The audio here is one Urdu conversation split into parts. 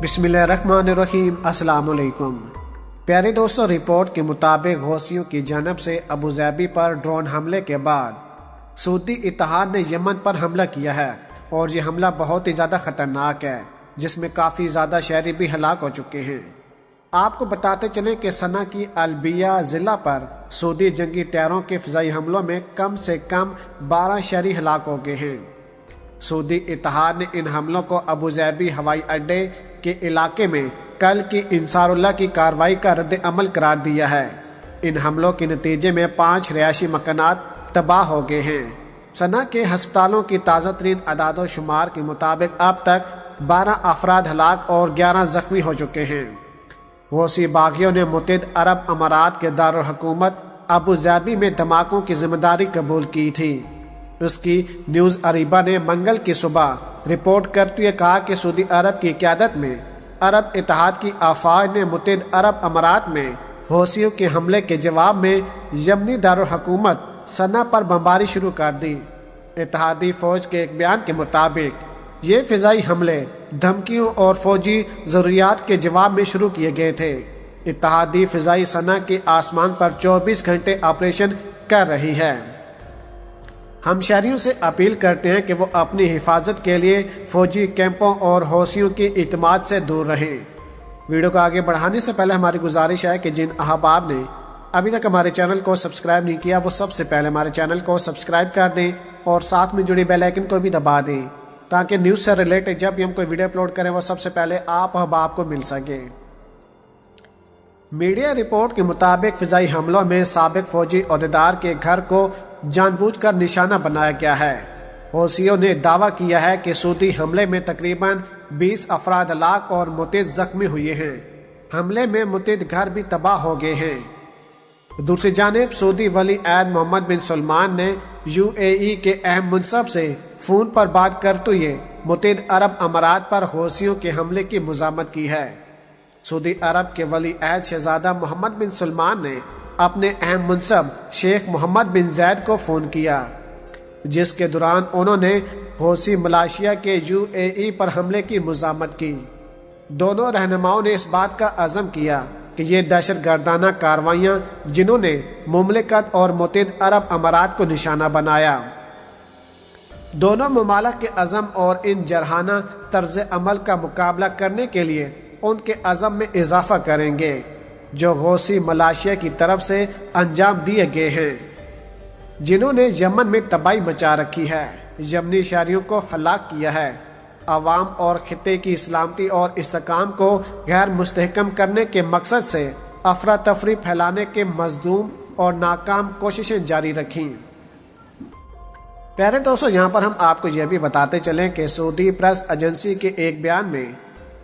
بسم اللہ الرحمن الرحیم۔ السلام علیکم پیارے دوستوں، رپورٹ کے مطابق حوثیوں کی جانب سے ابوظہبی پر ڈرون حملے کے بعد سعودی اتحاد نے یمن پر حملہ کیا ہے، اور یہ حملہ بہت ہی زیادہ خطرناک ہے، جس میں کافی زیادہ شہری بھی ہلاک ہو چکے ہیں۔ آپ کو بتاتے چلیں کہ صنعا کی البیہ ضلع پر سعودی جنگی طیاروں کے فضائی حملوں میں کم سے کم 12 شہری ہلاک ہو گئے ہیں۔ سعودی اتحاد نے ان حملوں کو ابوظہبی ہوائی اڈے کے علاقے میں کل کی انصار اللہ کی کارروائی کا رد عمل قرار دیا ہے۔ ان حملوں کے نتیجے میں 5 رہائشی مکانات تباہ ہو گئے ہیں۔ صنعا کے ہسپتالوں کی تازہ ترین اعداد و شمار کے مطابق اب تک 12 افراد ہلاک اور 11 زخمی ہو چکے ہیں۔ حوثی باغیوں نے متحدہ عرب امارات کے دارالحکومت ابوظہبی میں دھماکوں کی ذمہ داری قبول کی تھی۔ اس کی نیوز عربیہ نے منگل کی صبح رپورٹ کرتے ہوئے کہا کہ سعودی عرب کی قیادت میں عرب اتحاد کی افواج نے متحدہ عرب امارات میں حوثیوں کے حملے کے جواب میں یمنی دارالحکومت صنعا پر بمباری شروع کر دی۔ اتحادی فوج کے ایک بیان کے مطابق یہ فضائی حملے دھمکیوں اور فوجی ضروریات کے جواب میں شروع کیے گئے تھے۔ اتحادی فضائی صنعا کے آسمان پر 24 گھنٹے آپریشن کر رہی ہے۔ ہم شہریوں سے اپیل کرتے ہیں کہ وہ اپنی حفاظت کے لیے فوجی کیمپوں اور حوثیوں کی اعتماد سے دور رہیں۔ ویڈیو کو آگے بڑھانے سے پہلے ہماری گزارش ہے کہ جن احباب نے ابھی تک ہمارے چینل کو سبسکرائب نہیں کیا، وہ سب سے پہلے ہمارے چینل کو سبسکرائب کر دیں اور ساتھ میں جڑی بیل آئیکن کو بھی دبا دیں، تاکہ نیوز سے ریلیٹڈ جب بھی ہم کوئی ویڈیو اپلوڈ کریں وہ سب سے پہلے آپ احباب کو مل سکے۔ میڈیا رپورٹ کے مطابق فضائی حملوں میں سابق فوجی عہدیدار کے گھر کو جان بوجھ کر نشانہ بنایا گیا ہے۔ حوثیوں نے دعویٰ کیا ہے کہ سعودی حملے میں تقریباً 20 افراد ہلاک اور متعدد زخمی ہوئے ہیں۔ حملے میں متعدد گھر بھی تباہ ہو گئے ہیں۔ دوسری جانب سعودی ولی عہد محمد بن سلمان نے UAE کے اہم منصب سے فون پر بات کرتے ہوئے متحدہ عرب امارات پر حوثیوں کے حملے کی مذمت کی ہے۔ سعودی عرب کے ولی عہد شہزادہ محمد بن سلمان نے اپنے اہم منصب شیخ محمد بن زید کو فون کیا، جس کے دوران انہوں نے حوثی ملائیشیا کے UAE پر حملے کی مذمت کی۔ دونوں رہنماؤں نے اس بات کا عزم کیا کہ یہ دہشت گردانہ کارروائیاں جنہوں نے مملکت اور متحدہ عرب امارات کو نشانہ بنایا، دونوں ممالک کے عزم اور ان جرحانہ طرز عمل کا مقابلہ کرنے کے لیے ان کے عزم میں اضافہ کریں گے جو حوثی ملائیشیا کی طرف سے انجام دیے گئے ہیں، جنہوں نے یمن میں تباہی مچا رکھی ہے، یمنی شہریوں کو ہلاک کیا ہے، عوام اور خطے کی سلامتی اور استحکام کو غیر مستحکم کرنے کے مقصد سے افراتفری پھیلانے کے مصدوم اور ناکام کوششیں جاری رکھیں۔ پیارے دوستوں، یہاں پر ہم آپ کو یہ بھی بتاتے چلیں کہ سعودی پریس ایجنسی کے ایک بیان میں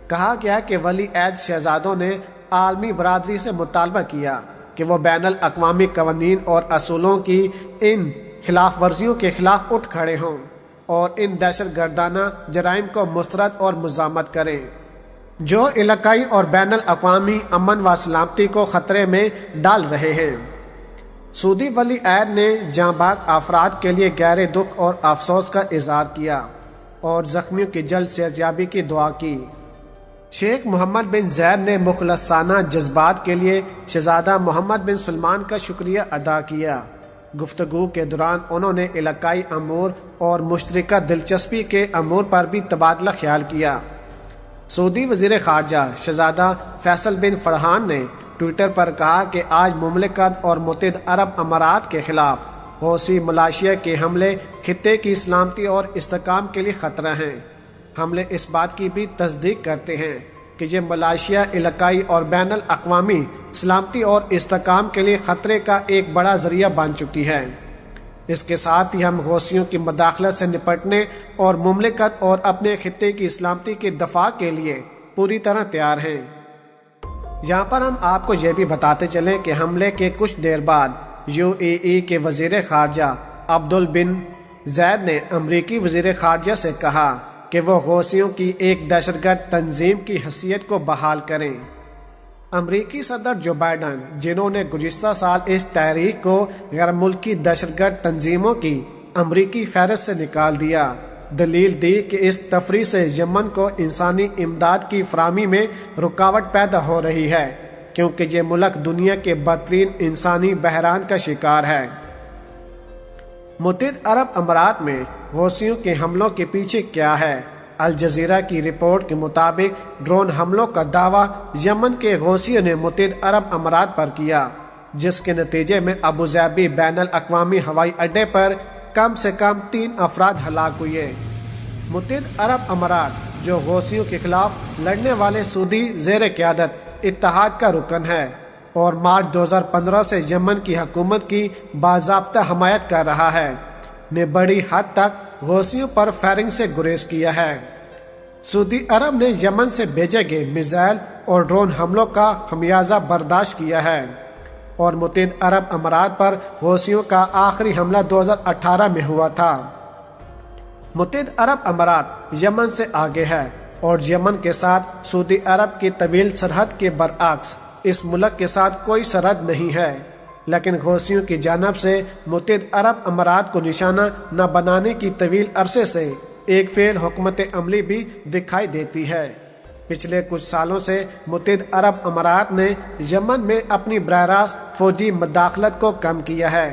کہا گیا کہ ولی عہد شہزادوں نے عالمی برادری سے مطالبہ کیا کہ وہ بین الاقوامی قوانین اور اصولوں کی ان خلاف ورزیوں کے خلاف اٹھ کھڑے ہوں اور ان دہشت گردانہ جرائم کو مسترد اور مذمت کریں جو علاقائی اور بین الاقوامی امن و سلامتی کو خطرے میں ڈال رہے ہیں۔ سعودی ولی عہد نے جاں بحق افراد کے لیے گہرے دکھ اور افسوس کا اظہار کیا اور زخمیوں کی جلد صحتیابی کی دعا کی۔ شیخ محمد بن زید نے مخلصانہ جذبات کے لیے شہزادہ محمد بن سلمان کا شکریہ ادا کیا۔ گفتگو کے دوران انہوں نے علاقائی امور اور مشترکہ دلچسپی کے امور پر بھی تبادلہ خیال کیا۔ سعودی وزیر خارجہ شہزادہ فیصل بن فرحان نے ٹویٹر پر کہا کہ آج مملکت اور متحدہ عرب امارات کے خلاف حوثی ملائیشیا کے حملے خطے کی سلامتی اور استحکام کے لیے خطرہ ہیں۔ حملے اس بات کی بھی تصدیق کرتے ہیں کہ یہ ملائیشیا علاقائی اور بین الاقوامی سلامتی اور استحکام کے لیے خطرے کا ایک بڑا ذریعہ بن چکی ہے۔ اس کے ساتھ ہی ہم حوثیوں کی مداخلت سے نپٹنے اور مملکت اور اپنے خطے کی سلامتی کے دفاع کے لیے پوری طرح تیار ہیں۔ یہاں پر ہم آپ کو یہ بھی بتاتے چلیں کہ حملے کے کچھ دیر بعد UAE کے وزیر خارجہ عبدل بن زید نے امریکی وزیر خارجہ سے کہا کہ وہ حوثیوں کی ایک دہشت گرد تنظیم کی حیثیت کو بحال کریں۔ امریکی صدر جو بائیڈن، جنہوں نے گزشتہ سال اس تحریک کو غیر ملکی دہشت گرد تنظیموں کی امریکی فہرست سے نکال دیا، دلیل دی کہ اس تفریح سے یمن کو انسانی امداد کی فراہمی میں رکاوٹ پیدا ہو رہی ہے، کیونکہ یہ ملک دنیا کے بدترین انسانی بحران کا شکار ہے۔ متحدہ عرب امارات میں حوثیوں کے حملوں کے پیچھے کیا ہے؟ الجزیرہ کی رپورٹ کے مطابق ڈرون حملوں کا دعویٰ یمن کے حوثیوں نے متحدہ عرب امارات پر کیا، جس کے نتیجے میں ابوظہبی بین الاقوامی ہوائی اڈے پر کم سے کم 3 افراد ہلاک ہوئے۔ متحدہ عرب امارات، جو حوثیوں کے خلاف لڑنے والے سعودی زیر قیادت اتحاد کا رکن ہے اور مارچ 2015 سے یمن کی حکومت کی باضابطہ حمایت کر رہا ہے، نے بڑی حد تک حوثیوں پر فائرنگ سے گریز کیا ہے۔ سعودی عرب نے یمن سے بھیجے گئے میزائل اور ڈرون حملوں کا خمیازہ برداشت کیا ہے، اور متحدہ عرب امارات پر حوثیوں کا آخری حملہ 2018 میں ہوا تھا۔ متحدہ عرب امارات یمن سے آگے ہے، اور یمن کے ساتھ سعودی عرب کی طویل سرحد کے برعکس اس ملک کے ساتھ کوئی سرحد نہیں ہے، لیکن حوثیوں کی جانب سے متحدہ عرب امارات کو نشانہ نہ بنانے کی طویل عرصے سے ایک فعل حکمت عملی بھی دکھائی دیتی ہے۔ پچھلے کچھ سالوں سے متحدہ عرب امارات نے یمن میں اپنی براہ راست فوجی مداخلت کو کم کیا ہے۔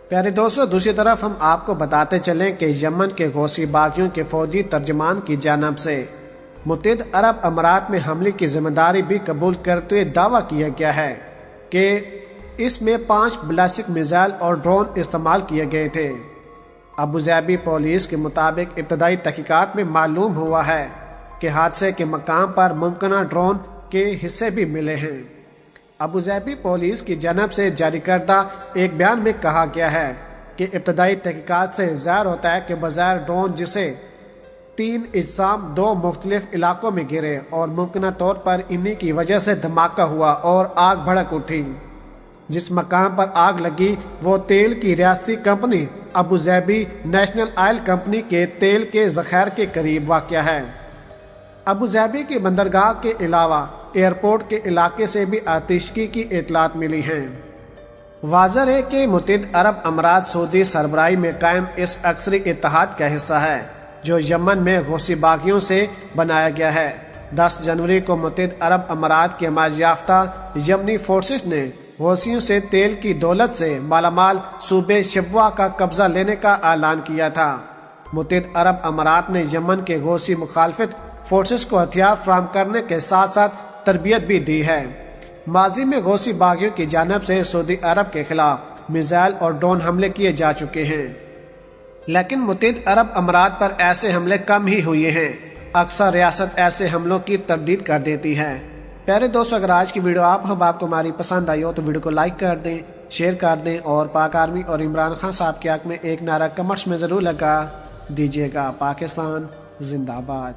پیارے دوستو، دوسری طرف ہم آپ کو بتاتے چلیں کہ یمن کے حوثی باغیوں کے فوجی ترجمان کی جانب سے متحدہ عرب امارات میں حملے کی ذمہ داری بھی قبول کرتے ہوئے دعویٰ کیا گیا ہے کہ اس میں 5 بالسٹک میزائل اور ڈرون استعمال کیے گئے تھے۔ ابوظہبی پولیس کے مطابق ابتدائی تحقیقات میں معلوم ہوا ہے کہ حادثے کے مقام پر ممکنہ ڈرون کے حصے بھی ملے ہیں۔ ابوظہبی پولیس کی جانب سے جاری کردہ ایک بیان میں کہا گیا ہے کہ ابتدائی تحقیقات سے ظاہر ہوتا ہے کہ بظاہر ڈرون جسے 3 اجسام 2 مختلف علاقوں میں گرے اور ممکنہ طور پر انہی کی وجہ سے دھماکہ ہوا اور آگ بھڑک اٹھی۔ جس مقام پر آگ لگی وہ تیل کی ریاستی company Abu Dhabi national oil company کے تیل کے ذخائر کے قریب واقع ہے۔ ابوظہبی کی بندرگاہ کے علاوہ ایئرپورٹ کے علاقے سے بھی آتشگی کی اطلاعات ملی ہیں۔ واضح ہے کہ متحدہ عرب امارات سعودی سربراہی میں قائم اس عسکری اتحاد کا حصہ ہے جو یمن میں حوثی باغیوں سے بنایا گیا ہے۔ 10 جنوری کو متحدہ عرب امارات کے حمایت یافتہ یمنی فورسز نے حوثیوں سے تیل کی دولت سے مالا مال صوبے شبوہ کا قبضہ لینے کا اعلان کیا تھا۔ متحدہ عرب امارات نے یمن کے حوثی مخالفت فورسز کو ہتھیار فراہم کرنے کے ساتھ ساتھ تربیت بھی دی ہے۔ ماضی میں حوثی باغیوں کی جانب سے سعودی عرب کے خلاف میزائل اور ڈرون حملے کیے جا چکے ہیں، لیکن متحدہ عرب امارات پر ایسے حملے کم ہی ہوئے ہیں۔ اکثر ریاست ایسے حملوں کی تردید کر دیتی ہے۔ پیارے دوستو، اگر آج کی ویڈیو آپ کو ہماری پسند آئی ہو تو ویڈیو کو لائک کر دیں، شیئر کر دیں، اور پاک آرمی اور عمران خان صاحب کے حق میں ایک نعرہ کمنٹس میں ضرور لگا دیجیے گا۔ پاکستان زندہ باد۔